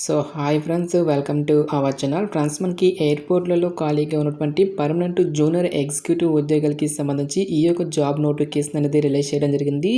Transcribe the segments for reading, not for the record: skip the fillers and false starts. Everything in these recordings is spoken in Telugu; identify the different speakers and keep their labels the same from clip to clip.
Speaker 1: So hi friends, welcome to our channel. Friends, మనకి ఎయిర్పోర్ట్లలో ఖాళీగా ఉన్నటువంటి పర్మనెంట్ జూనియర్ ఎగ్జిక్యూటివ్ ఉద్యోగాలకి సంబంధించి ఈ యొక్క జాబ్ నోటిఫికేషన్ అనేది రిలీజ్ చేయడం జరిగింది.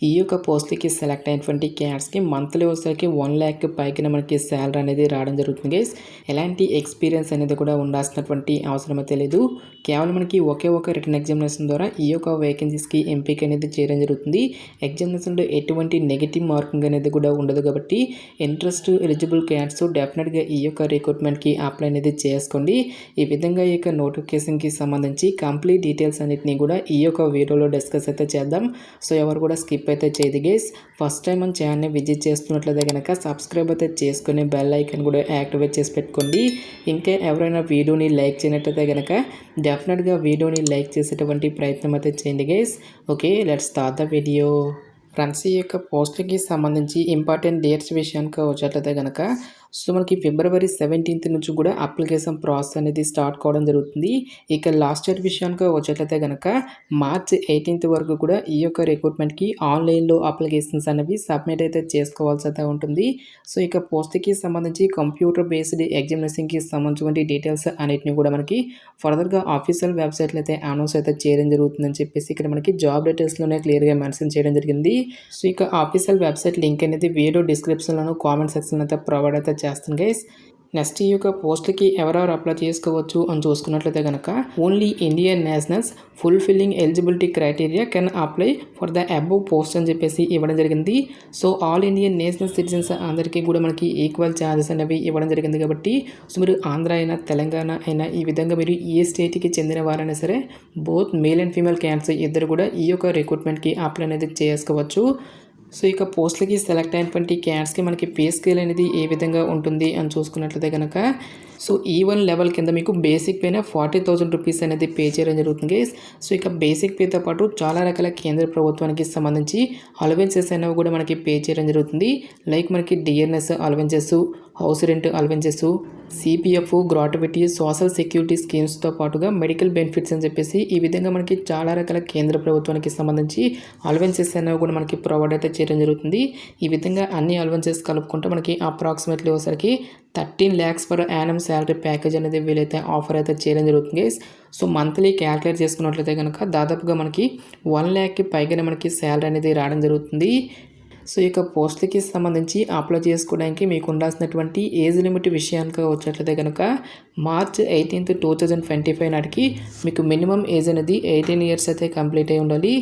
Speaker 1: ఈ యొక్క పోస్ట్కి సెలెక్ట్ అయినటువంటి క్యాండిడేట్స్కి మంత్లీ వచ్చేసరికి 1 lakh పైన మనకి శాలరీ అనేది రావడం జరుగుతుంది గైస్. ఎలాంటి ఎక్స్పీరియన్స్ అనేది కూడా ఉండాల్సినటువంటి అవసరం అయితే లేదు. కేవలం మనకి ఒకే ఒక రిటర్న్ ఎగ్జామినేషన్ ద్వారా ఈ యొక్క వేకెన్సీస్కి ఎంపిక అనేది చేయడం జరుగుతుంది. ఎగ్జామినేషన్లో ఎటువంటి నెగిటివ్ మార్కింగ్ అనేది కూడా ఉండదు కాబట్టి ఇంట్రెస్ట్ ఎలిజిబుల్ క్యాండిడేట్స్ డెఫినెట్గా ఈ యొక్క రిక్రూట్మెంట్కి అప్లై అనేది చేసుకోండి. ఈ విధంగా ఈ యొక్క నోటిఫికేషన్కి సంబంధించి కంప్లీట్ డీటెయిల్స్ అన్నిటిని కూడా ఈ యొక్క వీడియోలో డిస్కస్ అయితే చేద్దాం. సో ఎవరు కూడా స్కిప్ అయితే చేయదు గైస్. ఫస్ట్ టైం మన ఛానల్ని విజిట్ చేస్తున్నట్లయితే కనుక సబ్స్క్రైబ్ అయితే చేసుకుని బెల్ ఐకాన్ కూడా యాక్టివేట్ చేసి పెట్టుకోండి. ఇంకా ఎవరైనా వీడియోని లైక్ చేయనట్లయితే కనుక డెఫినెట్గా వీడియోని లైక్ చేసేటువంటి ప్రయత్నం అయితే చేయండి guys. Okay, let's start the video. Friends, ఈ యొక్క పోస్ట్కి సంబంధించి ఇంపార్టెంట్ డేట్స్ విషయానికి వచ్చేట్లయితే కనుక మనకి February 17th నుంచి కూడా అప్లికేషన్ ప్రాసెస్ అనేది స్టార్ట్ కావడం జరుగుతుంది. ఇక లాస్ట్ డేట్ విషయానికి వచ్చేట్లయితే కనుక March 18th వరకు కూడా ఈ యొక్క రిక్రూట్మెంట్కి ఆన్లైన్లో అప్లికేషన్స్ అనేవి సబ్మిట్ అయితే చేసుకోవాల్సి అయితే ఉంటుంది. సో ఇక పోస్ట్కి సంబంధించి కంప్యూటర్ బేస్డ్ ఎగ్జామినేషన్కి సంబంధించిన డీటెయిల్స్ అన్నిటిని కూడా మనకి ఫర్దర్గా ఆఫీషియల్ వెబ్సైట్లో అయితే అనౌన్స్ అయితే చేయడం జరుగుతుందని చెప్పేసి ఇక్కడ మనకి జాబ్ డీటెయిల్స్లోనే క్లియర్గా మెన్షన్ చేయడం జరిగింది. సో ఇక ఆఫీషియల్ వెబ్సైట్ లింక్ అనేది వీడియో డిస్క్రిప్షన్లోను కామెంట్ సెక్షన్ అయితే ప్రొవైడ్ అయితే చేస్తాను గైస్. నెక్స్ట్ ఈ యొక్క పోస్ట్కి ఎవరెవరు అప్లై చేసుకోవచ్చు అని చూసుకున్నట్లయితే కనుక only Indian nationals fulfilling eligibility criteria can apply for the above post అని చెప్పేసి ఇవ్వడం జరిగింది. So all Indian national citizens అందరికీ కూడా మనకి ఈక్వల్ ఛార్జెస్ అనేవి ఇవ్వడం జరిగింది కాబట్టి సో మీరు ఆంధ్ర అయినా తెలంగాణ అయినా ఈ విధంగా మీరు ఏ స్టేట్కి చెందిన వారైనా సరే both male and female candidates ఇద్దరు కూడా ఈ యొక్క రిక్రూట్మెంట్కి అప్లై అనేది చేసుకోవచ్చు. సో ఇక పోస్ట్లకి సెలెక్ట్ అయినటువంటి క్యాండిడేట్స్కి మనకి పే స్కేల్ అనేది ఏ విధంగా ఉంటుంది అని చూసుకున్నట్లయితే కనుక సో E1 లెవెల్ కింద మీకు బేసిక్ పైన 40,000 రూపీస్ అనేది పే చేయడం జరుగుతుంది. సో ఇక బేసిక్ పేతో పాటు చాలా రకాల కేంద్ర ప్రభుత్వానికి సంబంధించి అలవెన్సెస్ అనేవి కూడా మనకి పే చేయడం జరుగుతుంది. లైక్ మనకి DNS allowances, house rent allowances, CPF, gratuity, social security స్కీమ్స్తో పాటుగా మెడికల్ బెనిఫిట్స్ అని చెప్పేసి ఈ విధంగా మనకి చాలా రకాల కేంద్ర ప్రభుత్వానికి సంబంధించి అలవెన్సెస్ అనేవి కూడా మనకి ప్రొవైడ్ అయితే చేయడం జరుగుతుంది. ఈ విధంగా అన్ని అలవెన్సెస్ కలుపుకుంటే మనకి అప్రాక్సిమేట్లీ వచ్చేసరికి 13 lakhs per annum salary package అనేది వీలైతే ఆఫర్ అయితే చేయడం జరుగుతుంది. సో మంత్లీ క్యాల్కులేట్ చేసుకున్నట్లయితే కనుక దాదాపుగా మనకి 1 lakh పైగానే మనకి శాలరీ అనేది రావడం జరుగుతుంది. సో ఇక పోస్ట్లకి సంబంధించి అప్లై చేసుకోవడానికి మీకు ఉండాల్సినటువంటి ఏజ్ లిమిట్ విషయానికి వచ్చినట్లయితే కనుక March 18th, 2025 నాటికి మీకు మినిమం ఏజ్ అనేది 18 years అయితే కంప్లీట్ అయి ఉండాలి.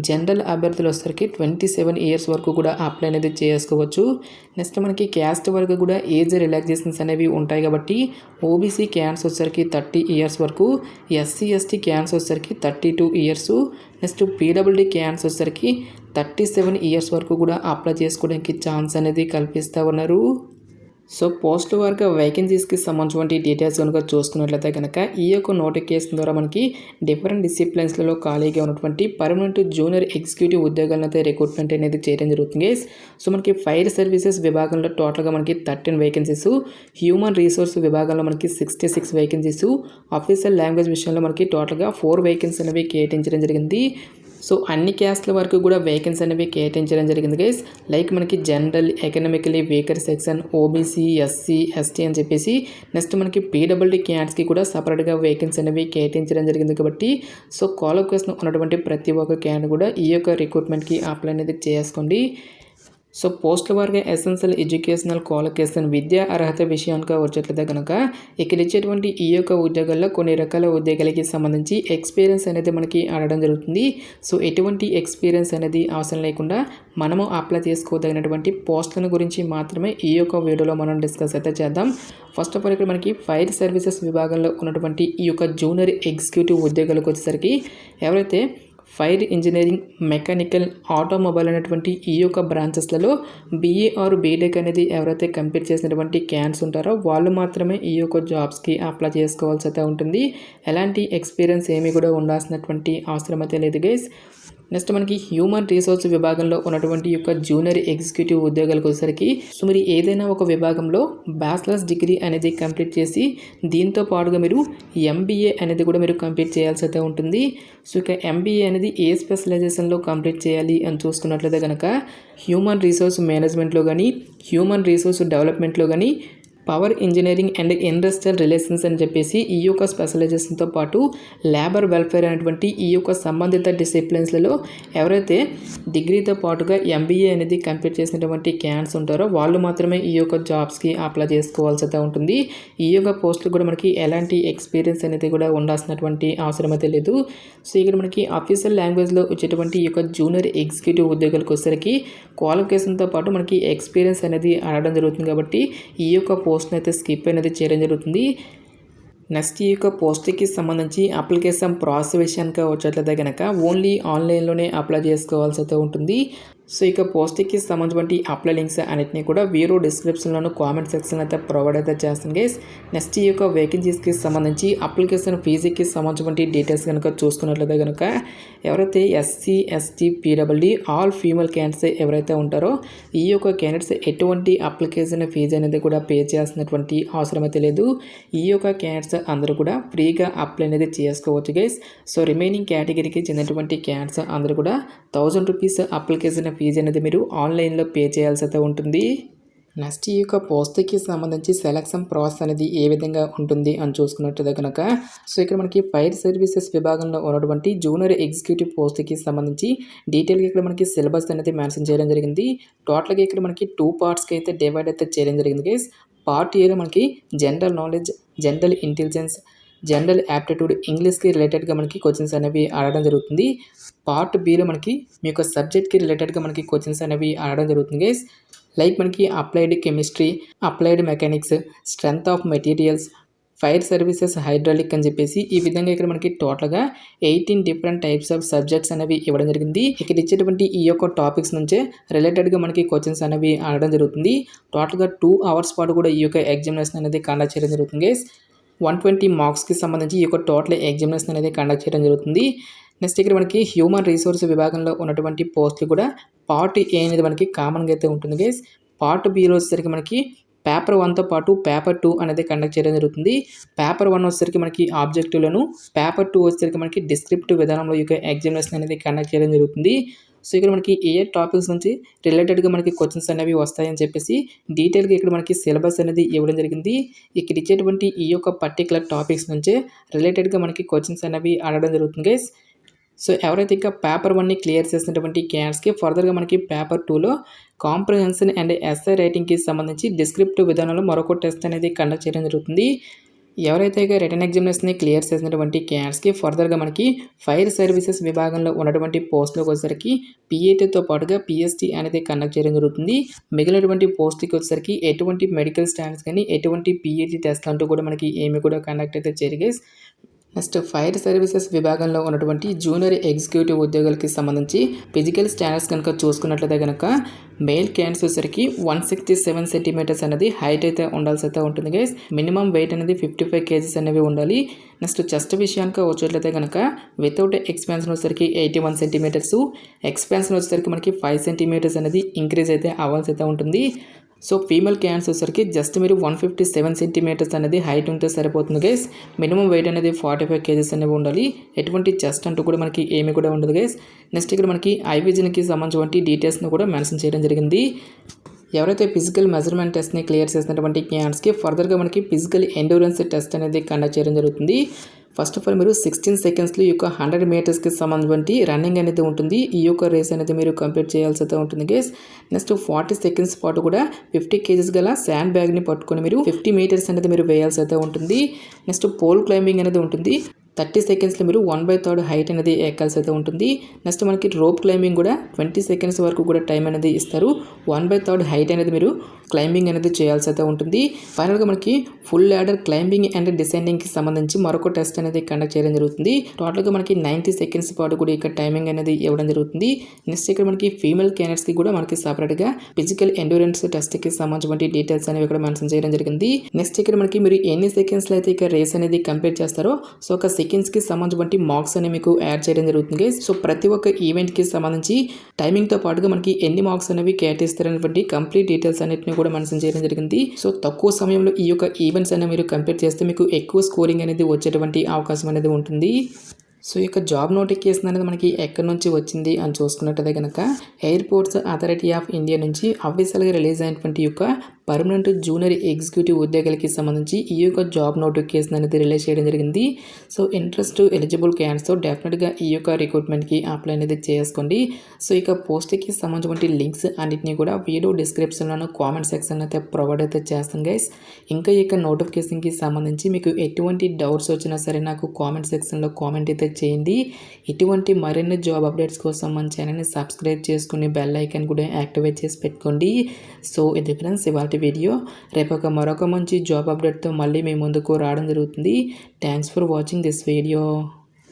Speaker 1: జనరల్ అభ్యర్థులు వచ్చేసరికి 27 years వరకు కూడా అప్లై అనేది చేసుకోవచ్చు. నెక్స్ట్ మనకి క్యాస్ట్ వరకు కూడా ఏజ్ రిలాక్సేషన్స్ అనేవి ఉంటాయి కాబట్టి ఓబీసీ క్యాండిడేట్స్ వచ్చేసరికి 30 years వరకు, ఎస్సీ ఎస్టీ క్యాండిడేట్స్ వచ్చేసరికి 32 years, నెక్స్ట్ పీడబ్ల్యూడీ క్యాండిడేట్స్ వచ్చేసరికి 37 years వరకు కూడా అప్లై చేసుకోవడానికి ఛాన్స్ అనేది కల్పిస్తూ ఉన్నారు. సో పోస్ట్ వర్క్ వేకెన్సీస్కి సంబంధించిన డీటెయిల్స్ కనుక చూసుకున్నట్లయితే కనుక ఈ యొక్క నోటిఫికేషన్ ద్వారా మనకి డిఫరెంట్ డిసిప్లిన్స్లలో ఖాళీగా ఉన్నటువంటి పర్మనెంట్ జూనియర్ ఎగ్జిక్యూటివ్ ఉద్యోగాలను అయితే రిక్రూట్మెంట్ అనేది చేయడం జరుగుతుంది. సో మనకి ఫైర్ సర్వీసెస్ విభాగంలో టోటల్గా మనకి 13 వేకెన్సీస్, హ్యూమన్ రిసోర్స్ విభాగంలో మనకి 66 వేకెన్సీస్, అఫీషియల్ లాంగ్వేజ్ విషయంలో మనకి టోటల్గా 4 వేకెన్సీ అనేవి కేటాయించడం జరిగింది. సో అన్ని క్యాస్ట్ల వరకు కూడా వేకెన్సీ అనేవి కేటాయించడం జరిగింది గైస్. లైక్ మనకి general, economically weaker section, OBC, SC, ST అని చెప్పేసి నెక్స్ట్ మనకి పీడబ్ల్యూడీ క్యాండిడేట్స్కి కూడా సపరేట్గా వేకెన్సీ అనేవి కేటాయించడం జరిగింది కాబట్టి సో క్వాలిఫికేషన్ ఉన్నటువంటి ప్రతి ఒక్క క్యాండిడేట్ కూడా ఈ యొక్క రిక్రూట్మెంట్కి అప్లై అనేది చేసుకోండి. సో పోస్టుల వారిగా ఎసెన్షియల్ ఎడ్యుకేషనల్ క్వాలిఫికేషన్ విద్యా అర్హత విషయానికి వచ్చేట్లయితే కనుక ఇక్కడ ఇచ్చేటువంటి ఈ యొక్క ఉద్యోగాల్లో కొన్ని రకాల ఉద్యోగాలకి సంబంధించి ఎక్స్పీరియన్స్ అనేది మనకి అడగడం జరుగుతుంది. సో ఎటువంటి ఎక్స్పీరియన్స్ అనేది అవసరం లేకుండా మనము అప్లై చేసుకోదగినటువంటి పోస్టులను గురించి మాత్రమే ఈ యొక్క వీడియోలో మనం డిస్కస్ అయితే చేద్దాం. ఫస్ట్ ఆఫ్ ఆల్ ఇక్కడ మనకి ఫైర్ సర్వీసెస్ విభాగంలో ఉన్నటువంటి ఈ యొక్క జూనియర్ ఎగ్జిక్యూటివ్ ఉద్యోగాలకు వచ్చేసరికి ఎవరైతే ఫైర్ ఇంజనీరింగ్, మెకానికల్, ఆటోమొబైల్ అనేటువంటి ఈ యొక్క బ్రాంచెస్లలో బీఏ ఆర్ బీటెక్ అనేది ఎవరైతే కంప్లీట్ చేసినటువంటి క్యాండిడేట్స్ ఉంటారో వాళ్ళు మాత్రమే ఈ యొక్క జాబ్స్కి అప్లై చేసుకోవాల్సి అయితే ఉంటుంది. ఎలాంటి ఎక్స్పీరియన్స్ ఏమీ కూడా ఉండాల్సినటువంటి అవసరం అయితే లేదు గైస్. నెక్స్ట్ మనకి హ్యూమన్ రిసోర్స్ విభాగంలో ఉన్నటువంటి యొక్క జూనియర్ ఎగ్జిక్యూటివ్ ఉద్యోగాలకు వచ్చేసరికి సో మీరు ఏదైనా ఒక విభాగంలో బ్యాచిలర్స్ డిగ్రీ అనేది కంప్లీట్ చేసి దీంతో పాటుగా మీరు ఎంబీఏ అనేది కూడా మీరు కంప్లీట్ చేయాల్సి అయితే ఉంటుంది. సో ఇక ఎంబీఏ అనేది అనేది ఏ స్పెషలైజేషన్లో కంప్లీట్ చేయాలి అని చూసుకున్నట్లయితే కనుక హ్యూమన్ రిసోర్స్ మేనేజ్మెంట్లో కానీ హ్యూమన్ రిసోర్స్ డెవలప్మెంట్లో కానీ power engineering and industrial relations అని చెప్పేసి ఈ యొక్క స్పెషలైజేషన్తో పాటు లేబర్ వెల్ఫేర్ అనేటువంటి ఈ యొక్క సంబంధిత డిసిప్లిన్స్లలో ఎవరైతే డిగ్రీతో పాటుగా ఎంబీఏ అనేది కంప్లీట్ చేసినటువంటి క్యాండిడేట్స్ ఉంటారో వాళ్ళు మాత్రమే ఈ యొక్క జాబ్స్కి అప్లై చేసుకోవాల్సి అయితే ఉంటుంది. ఈ యొక్క పోస్టులు కూడా మనకి ఎలాంటి ఎక్స్పీరియన్స్ అనేది కూడా ఉండాల్సినటువంటి అవసరం అయితే లేదు. సో ఇక్కడ మనకి అఫీషియల్ లాంగ్వేజ్లో వచ్చేటువంటి ఈ యొక్క జూనియర్ ఎగ్జిక్యూటివ్ ఉద్యోగాలకు వచ్చేసరికి క్వాలిఫికేషన్తో పాటు మనకి ఎక్స్పీరియన్స్ అనేది అడగడం జరుగుతుంది. కాబట్టి ఈ యొక్క పోస్ట్ని అయితే స్కిప్ అనేది చేయడం జరుగుతుంది. నెక్స్ట్ ఈ యొక్క పోస్ట్కి సంబంధించి అప్లికేషన్ ప్రాసెస్ విషయానికి వచ్చేట్లయితే కనుక ఓన్లీ ఆన్లైన్లోనే అప్లై చేసుకోవాల్సి అయితే ఉంటుంది. సో ఇక పోస్ట్కి సంబంధించి అప్లై లింక్స్ అన్నింటినీ కూడా వీడియో డిస్క్రిప్షన్లోను కామెంట్ సెక్షన్ అయితే ప్రొవైడ్ అయితే చేస్తాను గైస్. నెక్స్ట్ ఈ యొక్క వేకెన్సీస్కి సంబంధించి అప్లికేషన్ ఫీజుకి సంబంధించి డీటెయిల్స్ కనుక చూసుకున్నట్లయితే కనుక ఎవరైతే SC ST PWD all female candidates ఎవరైతే ఉంటారో ఈ యొక్క క్యాండిడేట్స్ ఎటువంటి అప్లికేషన్ ఫీజు అనేది కూడా పే చేయాల్సినటువంటి అవసరం అయితే లేదు. ఈ యొక్క క్యాండిడేట్స్ అందరూ కూడా ఫ్రీగా అప్లై అనేది చేసుకోవచ్చు గైస్. సో రిమైనింగ్ కేటగిరీకి చెందినటువంటి క్యాండిడేట్స్ అందరూ కూడా 1000 రూపీస్ అప్లికేషన్ ఫీజు అనేది మీరు ఆన్లైన్లో పే చేయాల్సి అయితే ఉంటుంది. నెక్స్ట్ ఈ యొక్క పోస్ట్కి సంబంధించి సెలక్షన్ ప్రాసెస్ అనేది ఏ విధంగా ఉంటుంది అని చూసుకున్నట్లయితే కనుక సో ఇక్కడ మనకి ఫైర్ సర్వీసెస్ విభాగంలో ఉన్నటువంటి జూనియర్ ఎగ్జిక్యూటివ్ పోస్ట్కి సంబంధించి డీటెయిల్గా ఇక్కడ మనకి సిలబస్ అనేది మెన్షన్ చేయడం జరిగింది. టోటల్గా ఇక్కడ మనకి 2 పార్ట్స్కి అయితే డివైడ్ అయితే చేయడం జరిగింది గైస్. పార్ట్ ఏలో మనకి general knowledge, general intelligence, general aptitude ఇంగ్లీష్కి రిలేటెడ్గా మనకి క్వశ్చన్స్ అనేవి అడగడం జరుగుతుంది. పార్ట్ బిలో మనకి మీ యొక్క సబ్జెక్ట్కి రిలేటెడ్గా మనకి క్వశ్చన్స్ అనేవి అడగడం జరుగుతుంది గైస్. లైక్ మనకి applied chemistry, applied mechanics, strength of materials, fire services, hydraulic అని చెప్పేసి ఈ విధంగా ఇక్కడ మనకి టోటల్గా 18 డిఫరెంట్ టైప్స్ ఆఫ్ సబ్జెక్ట్స్ అనేవి ఇవ్వడం జరిగింది. ఇక్కడ ఇచ్చేటువంటి ఈ యొక్క టాపిక్స్ నుంచే రిలేటెడ్గా మనకి క్వశ్చన్స్ అనేవి అడగడం జరుగుతుంది. టోటల్గా 2 అవర్స్ పాటు కూడా ఈ యొక్క ఎగ్జామినేషన్ అనేది కండక్ట్ చేయడం జరుగుతుంది గైస్. 120 మార్క్స్కి సంబంధించి ఈ యొక్క టోటల్ ఎగ్జామినేషన్ అనేది కండక్ట్ చేయడం జరుగుతుంది. నెక్స్ట్ ఇక్కడ మనకి హ్యూమన్ రిసోర్స్ విభాగంలో ఉన్నటువంటి పోస్టులు కూడా పార్ట్ ఏ అనేది మనకి కామన్గా అయితే ఉంటుంది గైస్. పార్ట్ బిలో వచ్చేసరికి మనకి పేపర్ 1తో పాటు పేపర్ 2 అనేది కండక్ట్ చేయడం జరుగుతుంది. పేపర్ 1 వచ్చేసరికి మనకి ఆబ్జెక్టివ్లను, పేపర్ 2 వచ్చేసరికి మనకి డిస్క్రిప్టివ్ విధానంలో ఈ యొక్క ఎగ్జామినేషన్ అనేది కండక్ట్ చేయడం జరుగుతుంది. సో ఇక్కడ మనకి ఏ టాపిక్స్ నుంచి రిలేటెడ్గా మనకి క్వశ్చన్స్ అనేవి వస్తాయని చెప్పేసి డీటెయిల్గా ఇక్కడ మనకి సిలబస్ అనేది ఇవ్వడం జరిగింది. ఇక్కడ ఇచ్చేటువంటి ఈ యొక్క పర్టికులర్ టాపిక్స్ నుంచే రిలేటెడ్గా మనకి క్వశ్చన్స్ అనేవి అడగడం జరుగుతుంది గైస్. సో ఎవరైతే ఇంకా పేపర్ 1ని క్లియర్ చేసినటువంటి క్యాండిడేట్స్కి ఫర్దర్గా మనకి పేపర్ 2లో కాంప్రహెన్షన్ అండ్ ఎస్ఐ రైటింగ్కి సంబంధించి డిస్క్రిప్టివ్ విధానంలో మరొక టెస్ట్ అనేది కండక్ట్ చేయడం జరుగుతుంది. ఎవరైతే ఇక రిటర్న్ ఎగ్జామినేషన్ని క్లియర్ చేసినటువంటి క్యాండిడేట్స్కి ఫర్దర్గా మనకి ఫైర్ సర్వీసెస్ విభాగంలో ఉన్నటువంటి పోస్టులకు వచ్చేసరికి పీఏటీతో పాటుగా పిఎస్టీ అనేది కండక్ట్ చేయడం జరుగుతుంది. మిగిలినటువంటి పోస్టులకి వచ్చేసరికి ఎటువంటి మెడికల్ స్టాండర్డ్స్ కానీ ఎటువంటి పీఏటీ టెస్ట్ అంటూ కూడా మనకి ఏమి కూడా కండక్ట్ అయితే చేయరు. నెక్స్ట్ ఫైర్ సర్వీసెస్ విభాగంలో ఉన్నటువంటి జూనియర్ ఎగ్జిక్యూటివ్ ఉద్యోగులకి సంబంధించి ఫిజికల్ స్టాండర్డ్స్ కనుక చూసుకున్నట్లయితే కనుక మేల్ క్యాండిడేట్స్ వచ్చేసరికి 167 సెంటీమీటర్స్ అనేది హైట్ అయితే ఉండాల్సి అయితే ఉంటుంది గైస్. మినిమం వెయిట్ అనేది 55 కేజీస్ అనేవి ఉండాలి. నెక్స్ట్ చెస్ట్ విషయానికి వచ్చేట్లయితే కనుక వితౌట్ ఎక్స్పాన్షన్ వచ్చేసరికి 81 సెంటీమీటర్స్, ఎక్స్పాన్షన్ వచ్చేసరికి మనకి 5 సెంటీమీటర్స్ అనేది ఇంక్రీజ్ అయితే అవ్వాల్సి అయితే ఉంటుంది. సో ఫీమేల్ క్యాండిడేట్స్ వచ్చేసరికి జస్ట్ మీరు 157 సెంటీమీటర్స్ అనేది హైట్ ఉంటే సరిపోతుంది గైస్. మినిమం వెయిట్ అనేది 45 కేజీస్ అనేవి ఉండాలి. ఎటువంటి చెస్ట్ అంటూ కూడా మనకి ఏమి కూడా ఉండదు గైస్. నెక్స్ట్ ఇక్కడ మనకి ఐ విజన్కి సంబంధించిన డీటెయిల్స్ని కూడా మెన్షన్ చేయడం జరిగింది. ఎవరైతే ఫిజికల్ మెజర్మెంట్ టెస్ట్ని క్లియర్ చేసినటువంటి క్యాండిడేట్స్కి ఫర్దర్గా మనకి ఫిజికల్ ఎండ్యూరెన్స్ టెస్ట్ అనేది కండక్ట్ చేయడం జరుగుతుంది. ఫస్ట్ ఆఫ్ ఆల్ మీరు 16 సెకండ్స్లో ఈ యొక్క 100 మీటర్స్కి సంబంధించి రన్నింగ్ అనేది ఉంటుంది. ఈ యొక్క రేస్ అనేది మీరు కంప్లీట్ చేయాల్సి అయితే ఉంటుంది గైస్. నెక్స్ట్ 40 సెకండ్స్ పాటు కూడా 50 కేజీస్ గల శాండ్ బ్యాగ్ని పట్టుకొని మీరు 50 మీటర్స్ అనేది మీరు వేయాల్సి అయితే ఉంటుంది. నెక్స్ట్ పోల్ క్లైంబింగ్ అనేది ఉంటుంది. 30 సెకండ్స్లో మీరు 1/3 హైట్ అనేది ఎక్కాల్సి అయితే ఉంటుంది. నెక్స్ట్ మనకి రోప్ క్లైంబింగ్ కూడా 20 సెకండ్స్ వరకు కూడా టైం అనేది ఇస్తారు. 1/3 హైట్ అనేది మీరు క్లైంబింగ్ అనేది చేయాల్సి అయితే ఉంటుంది. ఫైనల్గా మనకి ఫుల్ ల్యాడర్ క్లైంబింగ్ అండ్ డిసెండింగ్కి సంబంధించి మరొక టెస్ట్ అనేది కండక్ట్ చేయడం జరుగుతుంది. టోటల్గా మనకి 90 సెకండ్స్ పాటు కూడా ఇక్కడ టైమింగ్ అనేది ఇవ్వడం జరుగుతుంది. నెక్స్ట్ ఇక్కడ మనకి ఫీమేల్ క్యాండిడేట్స్కి కూడా మనకి సపరేట్గా ఫిజికల్ ఎండ్యూరెన్స్ టెస్ట్కి సంబంధించిన డీటెయిల్స్ అనేవి ఇక్కడ మెన్షన్ చేయడం జరిగింది. నెక్స్ట్ ఇక్కడ మనకి మీరు ఎన్ని సెకండ్స్లో అయితే ఇక రేస్ అనేది కంప్లీట్ చేస్తారో సో ఒక సెకండ్స్కి సంబంధించి మార్క్స్ అనేవి మీకు యాడ్ చేయడం జరుగుతుంది. సో ప్రతి ఒక్క ఈవెంట్కి సంబంధించి టైమింగ్తో పాటుగా మనకి ఎన్ని మార్క్స్ అనేవి కేటాయిస్తారనేటువంటి కంప్లీట్ డీటెయిల్స్ అన్నిటిని కూడా మెన్షన్ చేయడం జరిగింది. సో తక్కువ సమయంలో ఈ యొక్క ఈవెంట్స్ అనేవి మీరు కంప్లీట్ చేస్తే మీకు ఎక్కువ స్కోరింగ్ అనేది వచ్చేటువంటి అవకాశం అనేది ఉంటుంది. సో ఈ యొక్క జాబ్ నోటిఫికేషన్ అనేది మనకి ఎక్కడి నుంచి వచ్చింది అని చూసుకున్నట్టయితే కనుక ఎయిర్పోర్ట్స్ అథారిటీ ఆఫ్ ఇండియా నుంచి అఫీషియల్గా రిలీజ్ అయినటువంటి యొక్క పర్మనెంట్ జూనియర్ ఎగ్జిక్యూటివ్ ఉద్యోగాలకి సంబంధించి ఈ యొక్క జాబ్ నోటిఫికేషన్ అనేది రిలీజ్ చేయడం జరిగింది. సో ఇంట్రెస్ట్ ఎలిజిబుల్ క్యాండిడేట్స్ డెఫినెట్గా ఈ యొక్క రిక్రూట్మెంట్కి అప్లై అనేది చేసుకోండి. సో ఇక పోస్ట్కి సంబంధించిన లింక్స్ అన్నింటినీ కూడా వీడియో డిస్క్రిప్షన్లోను కామెంట్ సెక్షన్ అయితే ప్రొవైడ్ అయితే చేస్తాను గైస్. ఇంకా ఈ యొక్క నోటిఫికేషన్కి సంబంధించి మీకు ఎటువంటి డౌట్స్ వచ్చినా సరే నాకు కామెంట్ సెక్షన్లో కామెంట్ అయితే చేయండి. ఇటువంటి మరిన్ని జాబ్ అప్డేట్స్ కోసం మన ఛానల్ని సబ్స్క్రైబ్ చేసుకుని బెల్ ఐకాన్ కూడా యాక్టివేట్ చేసి పెట్టుకోండి. సో ఇది ఫ్రెండ్స్ ఇవాళ వీడియో. రేపు మరొక మంచి జాబ్ అప్డేట్తో మళ్ళీ మీ ముందుకు రావడం జరుగుతుంది. Thanks for watching this video.